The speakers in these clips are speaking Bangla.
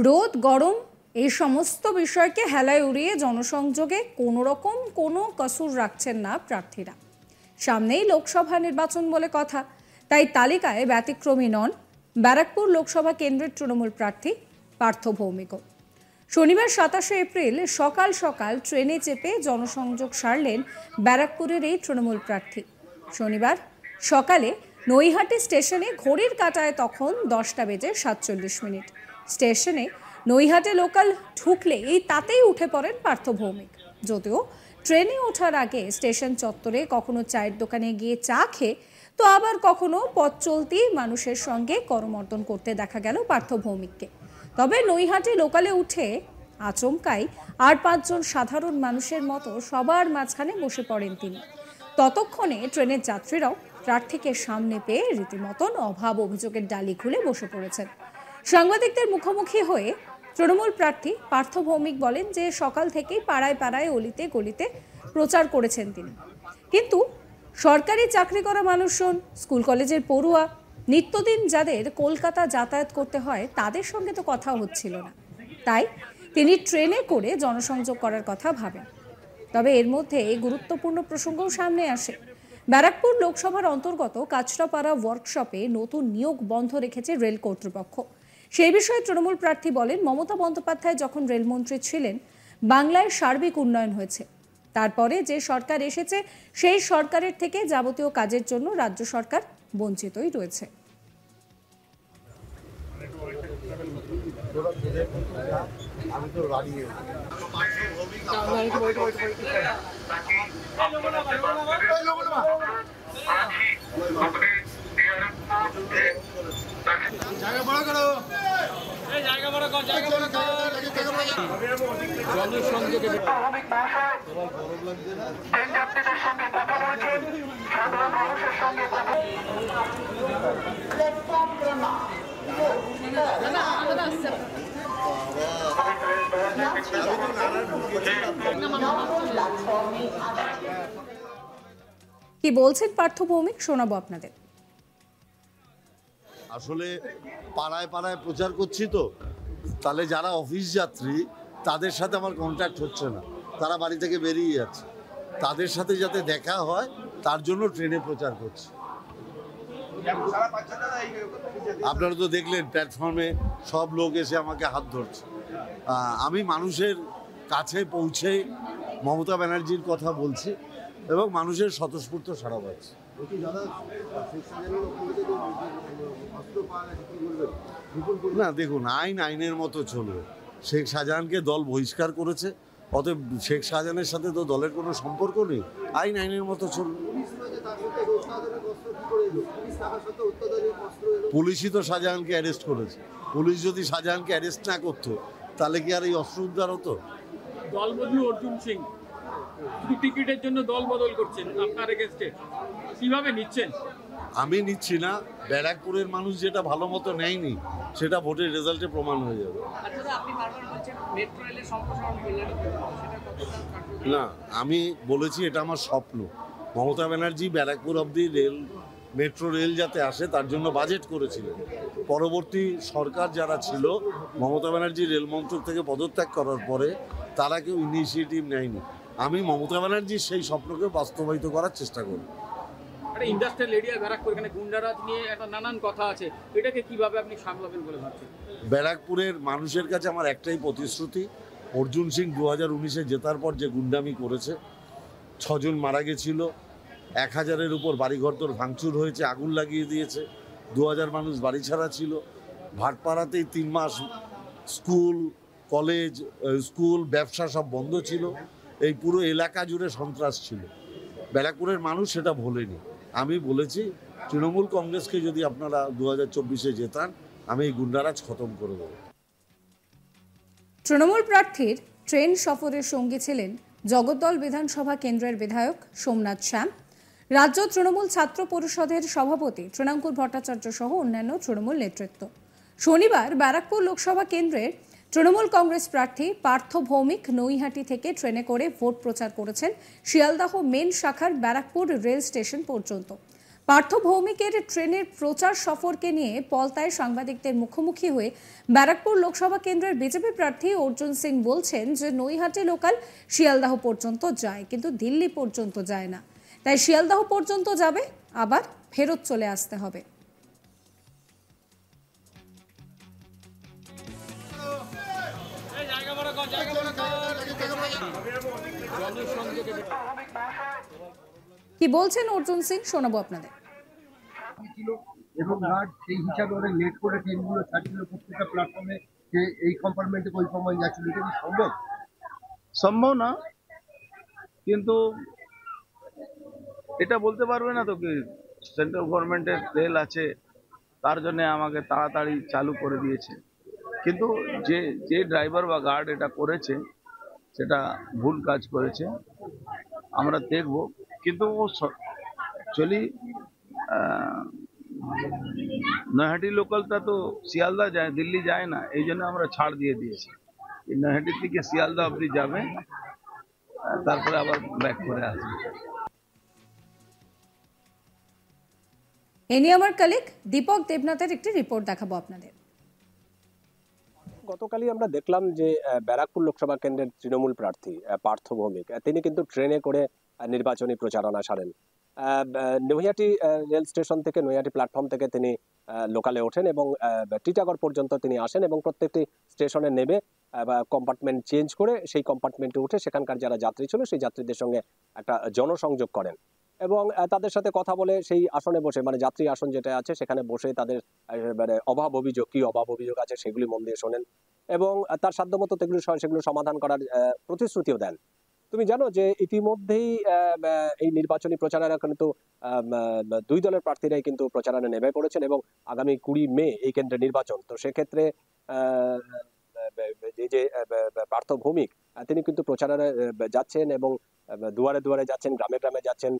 রোদ গরম এই সমস্ত বিষয়কে হেলায় উড়িয়ে জনসংযোগে কোনো রকম কোনো কসুর রাখছেন না প্রার্থীরা। সামনেই লোকসভা নির্বাচন বলে কথা, তাই তালিকায় ব্যতিক্রমী নন ব্যারাকপুর লোকসভা কেন্দ্রের তৃণমূল প্রার্থী পার্থ ভৌমিকও। শনিবার 27শে এপ্রিল সকাল সকাল ট্রেনে চেপে জনসংযোগ সারলেন ব্যারাকপুরের এই তৃণমূল প্রার্থী। শনিবার সকালে নৈহাটি স্টেশনে ঘড়ির কাঁটায় তখন 10:47। স্টেশনে নৈহাটি লোকাল ঢুকলেই তাতেই উঠে পড়েন পার্থ ভৌমিক। যদিও ট্রেনে ওঠার আগে স্টেশন চত্বরে কখনো চায়ের দোকানে গিয়ে চা খেয়ে তো আবার কখনো পথ চলতি মানুষের সঙ্গে করমর্দন করতে দেখা গেল পার্থ ভৌমিককে। তবে নৈহাটি লোকালে উঠে আচমকাই আর 5 জন সাধারণ মানুষের মতো সবার মাঝখানে বসে পড়েন তিনি। ততক্ষণে ট্রেনের যাত্রীরাও প্রার্থীকে সামনে পেয়ে রীতিমতন অভাব অভিযোগের ডালি খুলে বসে পড়েছেন। সাংবাদিকদের মুখোমুখি হয়ে তৃণমূল প্রার্থী পার্থ ভৌমিক বলেন যে সকাল থেকেই পাড়ায় পাড়ায় অলিতে গলিতে প্রচার করেছেন তিনি, কিন্তু সরকারি চাকরি করা মানুষজন, স্কুল কলেজের পড়ুয়া, নিত্যদিন যাদের কলকাতা যাতায়াত করতে হয় তাদের সঙ্গে তো কথা হচ্ছিল না, তাই তিনি ট্রেনে করে জনসংযোগ করার কথা ভাবেন। তবে এর মধ্যে গুরুত্বপূর্ণ প্রসঙ্গও সামনে আসে। ব্যারাকপুর লোকসভার অন্তর্গত কাছড়াপাড়া ওয়ার্কশপে নতুন নিয়োগ বন্ধ রেখেছে রেল কর্তৃপক্ষ। সেই বিষয়ে তৃণমূল প্রার্থী বলেন, মমতা বন্দ্যোপাধ্যায় যখন রেলমন্ত্রী ছিলেন বাংলায় সার্বিক উন্নয়ন হয়েছে। তারপরে যে সরকার এসেছে সেই সরকারের থেকে যাবতীয় কাজের জন্য রাজ্য সরকার বঞ্চিতই রয়েছে। কি বলছেন পার্থ ভৌমিক শোনাবো আপনাদের। আসলে পাড়ায় পাড়ায় প্রচার করছি তো, তাহলে যারা অফিস যাত্রী তাদের সাথে আমার কন্ট্যাক্ট হচ্ছে না, তারা বাড়ি থেকে বেরিয়ে যাচ্ছে। তাদের সাথে যাতে দেখা হয় তার জন্য ট্রেনে প্রচার করছি। আপনারা তো দেখলেন প্ল্যাটফর্মে সব লোক এসে আমাকে হাত ধরছে। আমি মানুষের কাছে পৌঁছে মমতা ব্যানার্জির কথা বলছি এবং মানুষের স্বতঃস্ফূর্ত সাড়া পাচ্ছি। না দেখুন, আইনের মতো চলবে। শেখ শাহজাহানকে দল বহিষ্কার করেছে, অতএব শেখ শাহজাহানের সাথে তো দলের কোনো সম্পর্ক নেই। আইনের মতো চলবে। পুলিশই তো শাহজাহানকে অ্যারেস্ট করেছে। পুলিশ যদি শাহজাহানকে অ্যারেস্ট না করতো তাহলে কি আর এই অস্ত্র উদ্ধার হতো? দল বদলু অর্জুন সিং টিকিটের জন্য দল বদল করছেন, আপনার এগেইনস্টে কিভাবে নিচ্ছেন? আমি নিচ্ছি না, ব্যারাকপুরের মানুষ যেটা ভালো মতো নেয়নি সেটা ভোটের রেজাল্টে প্রমাণ হয়ে যাবে। না, আমি বলেছি এটা আমার স্বপ্ন। মমতা ব্যানার্জি ব্যারাকপুর অবধি মেট্রো রেল যাতে আসে তার জন্য বাজেট করেছিলেন। পরবর্তী সরকার যারা ছিল, মমতা ব্যানার্জি রেলমন্ত্রক থেকে পদত্যাগ করার পরে তারা কেউ ইনিশিয়েটিভ নেয়নি। আমি মমতা ব্যানার্জির সেই স্বপ্নকে বাস্তবায়িত করার চেষ্টা করি। ইন্ডাস্ট্রিয়াল এরিয়া ব্যারাকপুর, এখানে গুন্ডারাজ নিয়ে একটা নানান কথা আছে, এটাকে কিভাবে আপনি সামলাবেন বলে ভাবছেন? ব্যারাকপুরের মানুষের কাছে আমার একটাই প্রতিশ্রুতি, অর্জুন সিং 2019-এ জেতার পর যে গুন্ডামি করেছে, 6 জন মারা গেছিল, 1000-এর উপর বাড়িঘরদোর ভাঙচুর হয়েছে, আগুন লাগিয়ে দিয়েছে, 2000 মানুষ বাড়ি ছাড়া ছিল। ভাটপাড়াতেই 3 মাস স্কুল, কলেজ, ব্যবসা সব বন্ধ ছিল। এই পুরো এলাকা জুড়ে সন্ত্রাস ছিল। ব্যারাকপুরের মানুষ সেটা ভোলেনি। আমি বলেছি তৃণমূল কংগ্রেসকে যদি আপনারা 2024-এ জেতান, আমি এই গুন্ডারাজ খতম করে দেব। তৃণমূল প্রার্থীর ট্রেন সফরের সঙ্গী ছিলেন জগদ্দল বিধানসভা কেন্দ্রের বিধায়ক সোমনাথ শ্যাম, রাজ্য তৃণমূল ছাত্র পরিষদের সভাপতি তৃণাঙ্কুর ভট্টাচার্য সহ অন্যান্য তৃণমূল নেতৃত্ব। শনিবার ব্যারাকপুর লোকসভা কেন্দ্রের তৃণমূল কংগ্রেস প্রার্থী পার্থ ভৌমিক নৈহাটি থেকে ট্রেনে করে ভোট প্রচার করেছেন শিয়ালদাহ মেন শাখার ব্যারাকপুর রেল স্টেশন পর্যন্ত। পার্থ ভৌমিকের ট্রেনের প্রচার সফরকে নিয়ে পলতায় সাংবাদিকদের মুখোমুখি হয়ে ব্যারাকপুর লোকসভা কেন্দ্রের বিজেপি প্রার্থী অর্জুন সিং বলছেন যে নৈহাটি লোকাল শিয়ালদাহ পর্যন্ত যায়, কিন্তু দিল্লি পর্যন্ত যায় না। তাই শিয়ালদাহ পর্যন্ত যাবে, আবার ফেরত চলে আসতে হবে। কি বলছেন অর্জুন সিং, শোনাবো আপনাদের। এবং গার্ড সেই হিসাবে ওরা লেট করে ট্রেনগুলো ছাড়ছিল প্রত্যেকটা প্ল্যাটফর্মে, যে এই কম্পার্টমেন্টে ওই সময় যাচ্ছিল, এটা কি সম্ভব? সম্ভব না, কিন্তু এটা বলতে পারবে না তো কি সেন্ট্রাল গভর্নমেন্টের রেল আছে, তার জন্য আমাকে তাড়াতাড়ি চালু করে দিয়েছে। কিন্তু যে যে ড্রাইভার বা গার্ড এটা করেছে সেটা ভুল কাজ করেছে, আমরা দেখব। কিন্তু ও অ্যাকচুয়ালি নৈহাটি লোকালটা তো শিয়ালদা যায়, দিল্লি যায় না, এই জন্য আমরা ছাড় দিয়ে দিয়েছি। নৈহাটি থেকে শিয়ালদা অবধি যাবে, তারপরে আবার ব্যাক করে আসবে। এ নিয়ে আমার কলিগ দীপক দেবনাথের একটি রিপোর্ট দেখাবো আপনাদের। গতকালই আমরা দেখলাম যে ব্যারাকপুর লোকসভা কেন্দ্রের তৃণমূল প্রার্থী পার্থ ভৌমিক তিনি কিন্তু ট্রেনে করে নির্বাচনী প্রচারণা সারেন। নৈহাটি রেল স্টেশন থেকে, নৈহাটি প্ল্যাটফর্ম থেকে তিনি লোকালে ওঠেন এবং টিটাগড় পর্যন্ত তিনি আসেন এবং প্রত্যেকটি স্টেশনে নেমে কম্পার্টমেন্ট চেঞ্জ করে সেই কম্পার্টমেন্টে উঠে সেখানকার যারা যাত্রী ছিল সেই যাত্রীদের সঙ্গে একটা জনসংযোগ করেন এবং তাদের সাথে কথা বলে সেই আসনে বসে, মানে যাত্রী আসন যেটা আছে সেখানে বসে তাদের মানে অভাব অভিযোগ, কি অভাব অভিযোগ আছে সেগুলি মন দিয়ে শোনেন এবং তার সাধ্যমতো সেগুলো সমাধান করার প্রতিশ্রুতিও দেন। তুমি জানো যে ইতিমধ্যেই এই নির্বাচনী প্রচারণা কিন্তু দুই দলের প্রার্থীরাই কিন্তু প্রচারণা নেমে পড়েছেন এবং আগামী 20 মে এই কেন্দ্রে নির্বাচন। তো সেক্ষেত্রে এই যে পার্থ ভৌমিক তিনি কিন্তু প্রচারণায় যাচ্ছেন এবং দুয়ারে দুয়ারে যাচ্ছেন, গ্রামে গ্রামে যাচ্ছেন,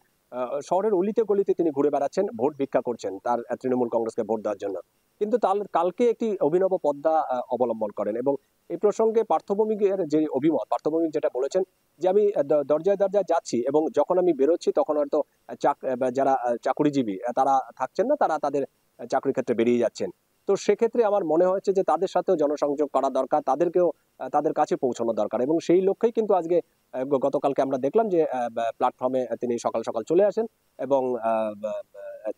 শহরের অলিতে গলিতে তিনি ঘুরে বেড়াচ্ছেন, ভোট ভিক্ষা করছেন তার তৃণমূল কংগ্রেসকে ভোট দেওয়ার জন্য। কিন্তু কালকে একটি অভিনব পদ্মা অবলম্বন করেন এবং এই প্রসঙ্গে পার্থ ভৌমিকের যে অভিমত, পার্থ ভৌমিক যেটা বলেছেন যে আমি দরজায় দরজায় যাচ্ছি এবং যখন আমি বেরোচ্ছি তখন হয়তো যারা চাকরিজীবী তারা থাকছেন না, তারা তাদের চাকরির ক্ষেত্রে বেরিয়ে যাচ্ছেন। তো সেক্ষেত্রে আমার মনে হচ্ছে যে তাদের সাথেও জনসংযোগ করা দরকার, তাদেরকেও তাদের কাছে পৌঁছানো দরকার এবং সেই লক্ষ্যেই কিন্তু আজকে গতকালকে আমরা দেখলাম যে প্ল্যাটফর্মে তিনি সকাল সকাল চলে আসেন এবং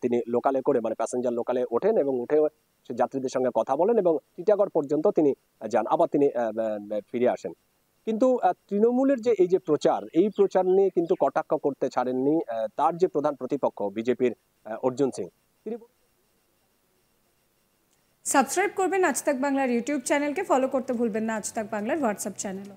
তিনি লোকালে করে, মানে প্যাসেঞ্জার লোকালে ওঠেন এবং উঠে সে যাত্রীদের সঙ্গে কথা বলেন এবং টিটাগড় পর্যন্ত তিনি যান, আবার তিনি ফিরে আসেন। কিন্তু তৃণমূলের যে এই যে প্রচার, এই প্রচার নিয়ে কিন্তু কটাক্ষ করতে ছাড়েননি তার যে প্রধান প্রতিপক্ষ বিজেপির অর্জুন সিং। তিনি সাবস্ক্রাইব করবেন আজ তাক বাংলার ইউটিউব চ্যানেলকে, ফলো করতে ভুলবেন না আজ তাক বাংলার হোয়াটসঅ্যাপ চ্যানেলও।